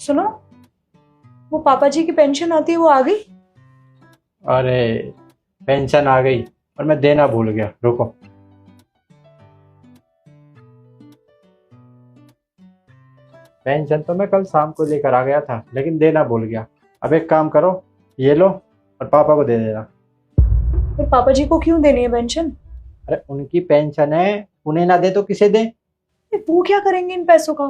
सुनो, वो पापा जी की पेंशन आती है, वो आ गई? अरे पेंशन आ गई और मैं देना भूल गया। रुको, पेंशन तो मैं कल शाम को लेकर आ गया था लेकिन देना भूल गया। अब एक काम करो, ये लो और पापा को दे देना। फिर पापा जी को क्यों देनी है पेंशन? अरे उनकी पेंशन है, उन्हें ना दे तो किसे दे। वो क्या करेंगे इन पैसों का?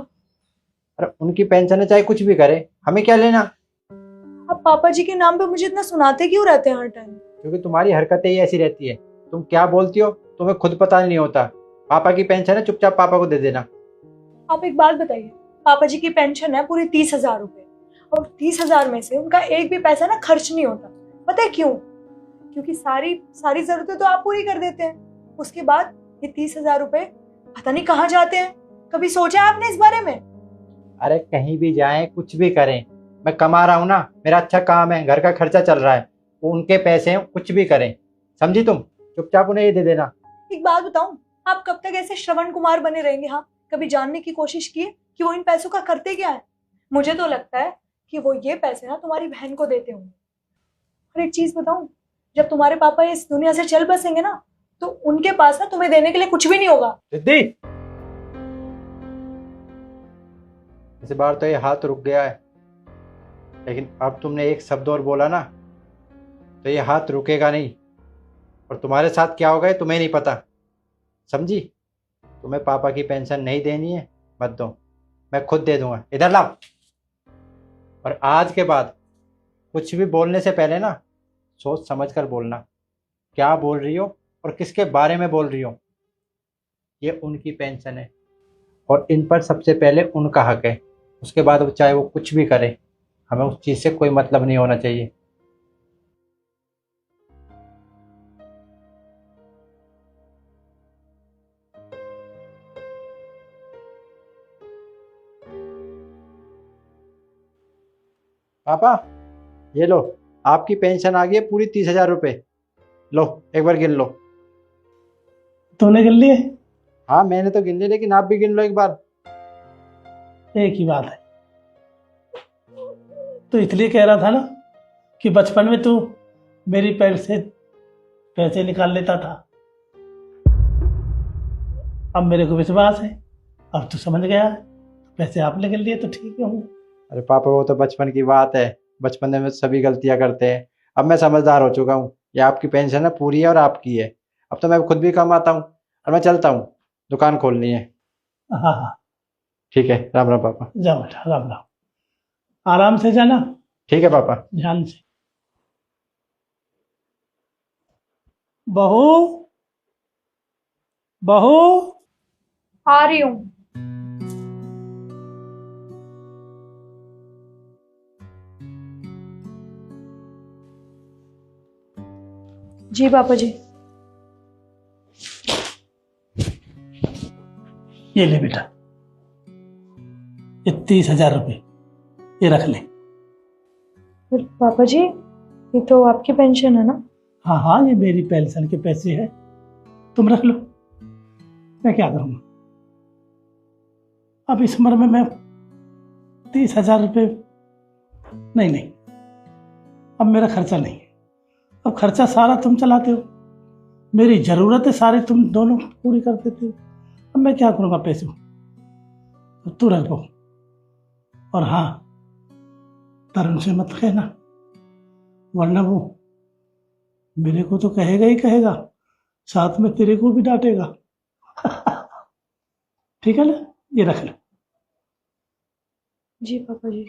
अरे उनकी पेंशन है, चाहे कुछ भी करे, हमें क्या लेना। आप पापा जी के नाम पे मुझे इतना सुनाते क्यों रहते हैं हर टाइम? क्योंकि तुम्हारी हरकतें ही ऐसी रहती है। तुम क्या बोलती हो तुम्हें खुद पता नहीं होता। पापा की पेंशन है, चुपचाप पापा को दे देना। आप एक बात बताइए, पापा जी की पेंशन है पूरी 30,000 रुपए, और 30,000 में से उनका एक भी पैसा ना खर्च नहीं होता। पता है क्यों? क्योंकि सारी सारी जरूरतें तो आप पूरी कर देते हैं। उसके बाद ये 30,000 रुपए पता नहीं कहाँ जाते हैं। कभी सोचा है आपने इस बारे में? अरे कहीं भी जाएं, कुछ भी करें, मैं कमा रहा हूँ ना, मेरा अच्छा काम है, घर का खर्चा चल रहा है। वो उनके पैसे हैं, कुछ भी करें। समझी तुम? चुपचाप उन्हें ये दे देना। एक बात बताऊं, आप कब तक ऐसे श्रवण कुमार बने रहेंगे? हाँ, कभी जानने की कोशिश की है कि वो इन पैसों का करते क्या है? मुझे तो लगता है कि वो ये पैसे ना तुम्हारी बहन को देते होंगे। और एक चीज बताऊं, जब तुम्हारे पापा इस दुनिया से चल बसेंगे ना, तो उनके पास ना तुम्हें देने के लिए कुछ भी नहीं होगा। दीदी, इस बार तो ये हाथ रुक गया है, लेकिन अब तुमने एक शब्द और बोला ना, तो ये हाथ रुकेगा नहीं। और तुम्हारे साथ क्या होगा ये तुम्हें नहीं पता। समझी? तुम्हें पापा की पेंशन नहीं देनी है, मत दो, मैं खुद दे दूंगा। इधर लाओ। और आज के बाद कुछ भी बोलने से पहले ना सोच समझ कर बोलना। क्या बोल रही हो और किसके बारे में बोल रही हो। ये उनकी पेंशन है और इन पर सबसे पहले उनका हक है। उसके बाद वो चाहे वो कुछ भी करे, हमें उस चीज़ से कोई मतलब नहीं होना चाहिए। पापा, ये लो, आपकी पेंशन आ गई है पूरी 30,000 रुपये। लो, एक बार गिन लो। तूने गिन लिए? हाँ मैंने तो गिन ली, लेकिन आप भी गिन लो एक बार। एक ही बात है। तो इसलिए कह रहा था ना कि बचपन में तू मेरी पैंट से पैसे निकाल लेता था। अब मेरे को विश्वास है, अब तू समझ गया है, पैसे आपने गिन लिए तो ठीक है होंगे। अरे पापा, वो तो बचपन की बात है, बचपन में सभी गलतियां करते हैं। अब मैं समझदार हो चुका हूँ। ये आपकी पेंशन है, पूरी है और आपकी है। अब तो मैं खुद भी कमाता हूँ और मैं चलता हूँ, दुकान खोलनी है। हाँ हाँ, ठीक है, राम राम पापा। जाओ बेटा, राम राम। आराम से जाना, ठीक है पापा। ध्यान से। बहू, बहू, आ रही हूँ। जी पापा जी। ये ले बेटा, ये 30,000 रुपये, ये रख ले। फिर पापा जी, ये तो आपकी पेंशन है ना? हाँ हाँ, ये मेरी पेंशन के पैसे हैं, तुम रख लो। मैं क्या करूँगा अब इस उम्र में? मैं 30,000 रुपये नहीं नहीं, अब मेरा खर्चा नहीं है। अब खर्चा सारा तुम चलाते हो, मेरी ज़रूरतें सारी तुम दोनों पूरी कर देते हो। अब मैं क्या करूँगा पैसे को? तो तू रखो। और हाँ, तरुण से मत कहना, वरना वो मेरे को तो कहेगा ही कहेगा, साथ में तेरे को भी डांटेगा। ठीक है ना? ये रख लो। जी पापा जी।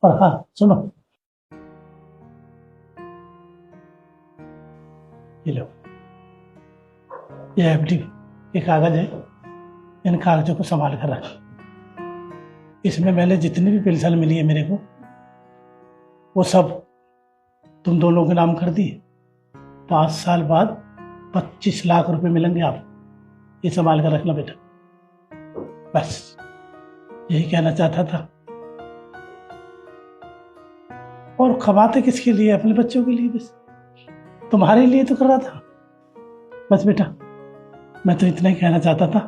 और हाँ सुनो, ये लो, ये एफडी के कागज है, इन कागजों को संभाल कर रख। इसमें मैंने जितनी भी पेंशन मिली है मेरे को, वो सब तुम दोनों के नाम कर दिए। 5 साल बाद 25 लाख रुपए मिलेंगे आप, ये संभाल कर रखना बेटा। बस यही कहना चाहता था। और कमाते किसके लिए? अपने बच्चों के लिए, बस तुम्हारे लिए तो कर रहा था। बस बेटा, मैं तो इतना ही कहना चाहता था।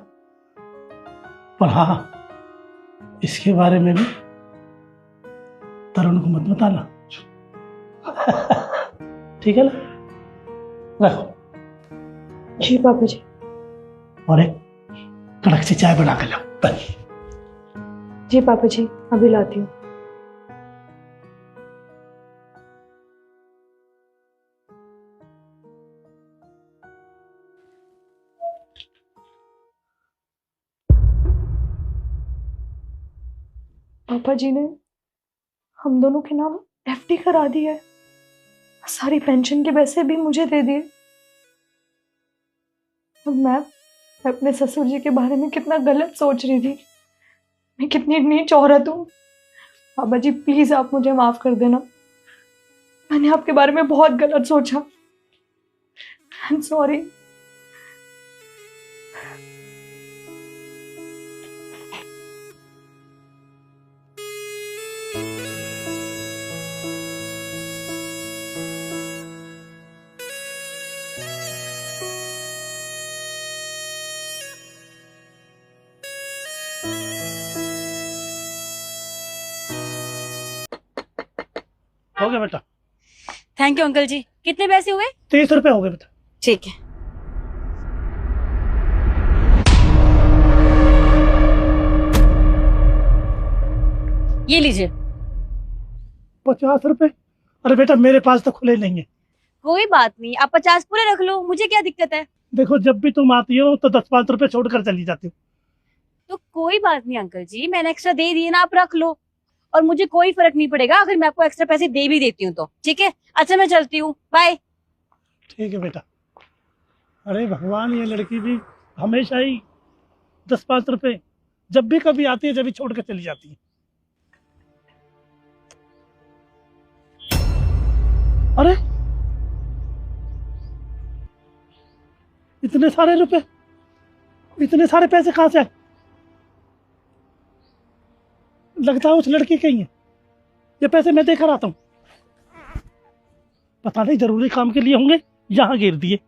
पर हाँ, इसके बारे में भी बार उनको मत बताना। ठीक है ना, रखो। जी पापा जी। और एक कड़क से चाय बना के लाओ बस। जी पापा जी, अभी लाती हूँ। पापा जी ने हम दोनों के नाम एफडी करा दी है, सारी पेंशन के पैसे भी मुझे दे दिए। अब मैं अपने ससुर जी के बारे में कितना गलत सोच रही थी, मैं कितनी नीच औरत हूँ। पापा जी प्लीज आप मुझे माफ कर देना, मैंने आपके बारे में बहुत गलत सोचा। I am sorry. हो गया बेटा। थैंक यू अंकल जी। कितने पैसे हुए? 30 रुपए हो गए बेटा। ठीक है। ये लीजिए। 50 रुपए? अरे बेटा मेरे पास तो खुले नहीं है। कोई बात नहीं, आप 50 पूरे रख लो, मुझे क्या दिक्कत है। देखो जब भी तुम आती हो तो 10-5 रुपए छोड़कर चली जाती हो। तो कोई बात नहीं अंकल जी, मैंने एक्स्ट्रा दे दिए ना, आप रख लो। और मुझे कोई फर्क नहीं पड़ेगा अगर मैं आपको एक्स्ट्रा पैसे दे भी देती हूँ तो। ठीक है, अच्छा मैं चलती हूँ, बाय। ठीक है बेटा। अरे भगवान, ये लड़की भी हमेशा ही 10-5 रुपए जब भी कभी आती है जब भी छोड़ कर चली जाती है। अरे इतने सारे रुपए, इतने सारे पैसे कहाँ से आए? लगता है उस लड़की के ही है। ये पैसे मैं देकर आता हूँ। पता नहीं जरूरी काम के लिए होंगे, यहाँ गिर दिए।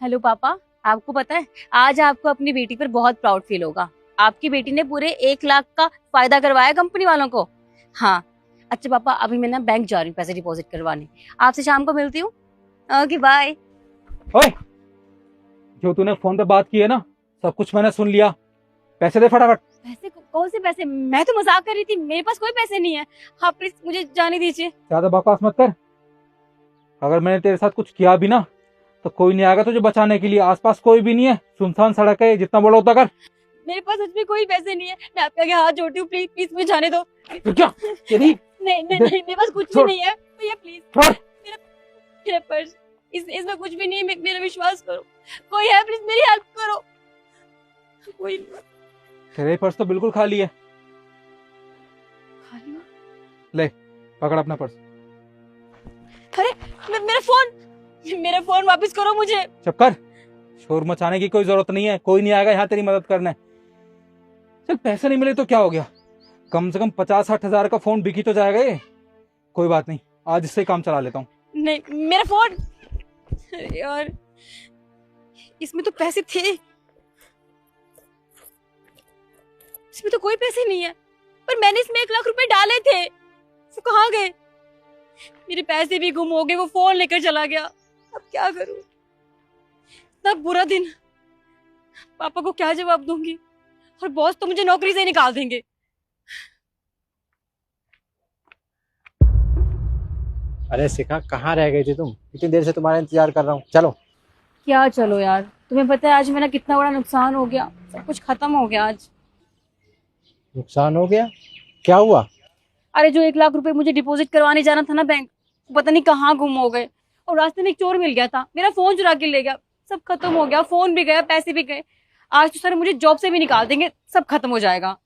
हेलो पापा, आपको पता है आज आपको अपनी बेटी पर बहुत प्राउड फील होगा। आपकी बेटी ने पूरे 1 लाख का फायदा करवाया कंपनी वालों को। हाँ अच्छा पापा, अभी मैं ना बैंक जा रही हूँ पैसे डिपॉजिट करवाने, आपसे शाम को मिलती हूँ। Okay bye. ओए, जो तूने फोन पे बात की है ना, सब कुछ मैंने सुन लिया। पैसे दे फटाफट। पैसे? कौन से पैसे? मैं तो मजाक कर रही थी, मेरे पास कोई पैसे नहीं है। हाँ प्लीज मुझे जाने दीजिए। ज्यादा बकवास मत कर। अगर मैंने तेरे साथ कुछ किया भी ना तो कोई नहीं आएगा तुझे बचाने के लिए। आसपास कोई भी नहीं है, सुनसान सड़क है, जितना बोला उतना कर। मेरे पास सच में कोई पैसे नहीं है, मैं आपके आगे हाथ जोड़ती हूँ, प्लीज प्लीज मुझे जाने दो। तो क्या नहीं नहीं नहीं नहीं, मेरे पास कुछ भी नहीं है भैया, प्लीज। छोड़। मेरा पर्स, इसमें कुछ भी नहीं है, मेरा विश्वास करो। कोई है, प्लीज मेरी हेल्प करो। कोई तेरे पर्स तो बिल्कुल खाली है। खाली हुआ? ले पकड़ अपना पर्स। अरे मेरा फोन वापस करो मुझे। चुप कर, शोर मचाने की कोई जरूरत नहीं है, कोई नहीं आएगा यहाँ तेरी मदद करने। चल पैसे नहीं मिले तो क्या हो गया, कम से कम 50-60 हजार का फोन बिकी तो जाएगा ये। कोई बात नहीं, आज इससे काम चला लेता हूँ। नहीं मेरा फोन। अरे यार इसमें तो पैसे थे, इसमें तो कोई पैसे नहीं है, पर मैंने इसमें 1 लाख रुपए डाले थे, वो कहाँ गए? मेरे पैसे भी गुम हो गए, वो फोन लेकर चला गया। अब क्या करूं? इतना बुरा दिन, पापा को क्या जवाब दूंगी, और बॉस तो मुझे नौकरी से निकाल देंगे। अरे शिखा, कहाँ रह गई थी तुम? इतनी देर से तुम्हारा इंतजार कर रहा हूँ। चलो। क्या चलो यार, तुम्हें पता है आज मेरा कितना बड़ा नुकसान हो गया, सब कुछ खत्म हो गया आज। नुकसान हो गया? क्या हुआ? अरे जो 1 लाख रुपए मुझे डिपॉजिट करवाने जाना था ना बैंक, पता नहीं कहाँ गुम हो गए, और रास्ते में एक चोर मिल गया था, मेरा फोन चुरा के ले गया, सब खत्म हो गया, फोन भी गया, पैसे भी गए। आज तो सर मुझे जॉब से भी निकाल देंगे, सब खत्म हो जाएगा।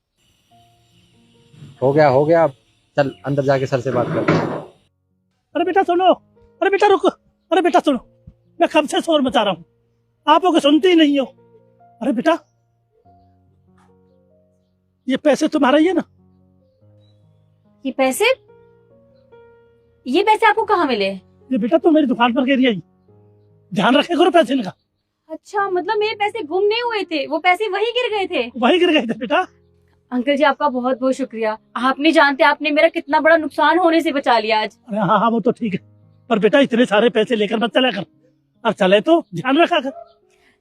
हो गया। चल अंदर जाके सर से बात कर। अरे बेटा सुनो, अरे बेटा रुको, अरे बेटा सुनो, मैं कब से शोर मचा रहा हूँ, आप लोग सुनते ही नहीं हो। अरे बेटा ये पैसे तुम्हारा ही है ना? ये पैसे आपको कहाँ मिले? ये बेटा तो मेरी दुकान पर गिरी आई, ध्यान रखे करो पैसे का। अच्छा मतलब मेरे पैसे गुम नहीं हुए थे, वो पैसे वहीं गिर गए थे? वहीं गिर गए थे बेटा। अंकल जी आपका बहुत बहुत शुक्रिया। आप नहीं जानते आपने मेरा कितना बड़ा नुकसान होने से बचा लिया आज। अरे हाँ हाँ वो तो ठीक है, पर बेटा इतने सारे पैसे लेकर मत चला कर, और चले तो ध्यान रखा कर।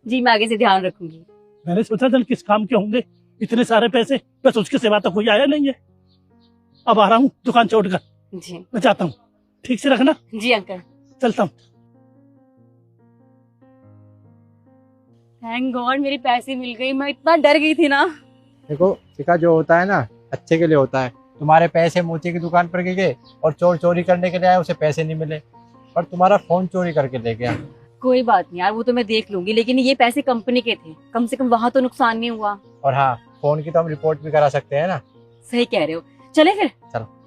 जी मैं आगे से ध्यान रखूंगी। मैंने सोचा चल किस काम के होंगे इतने सारे पैसे, बस उसके सिवा तो कोई आया नहीं है। अब आ रहा हूँ दुकान छोड़कर, जी मैं जाता हूँ, ठीक से रखना, जी अंकल। चलता हूँ। थैंक गॉड मेरे पैसे मिल गए, मैं इतना डर गई थी ना। देखो शिखा, जो होता है ना अच्छे के लिए होता है। तुम्हारे पैसे मोची की दुकान पर गए और चोर चोरी करने के लिए आया, उसे पैसे नहीं मिले, पर तुम्हारा फोन चोरी करके ले गया। कोई बात नहीं यार, वो तो मैं देख लूंगी, लेकिन ये पैसे कंपनी के थे, कम से कम वहां तो नुकसान नहीं हुआ। और हाँ, फोन की तो हम रिपोर्ट भी करा सकते हैं ना। सही कह रहे हो, चले फिर। चलो।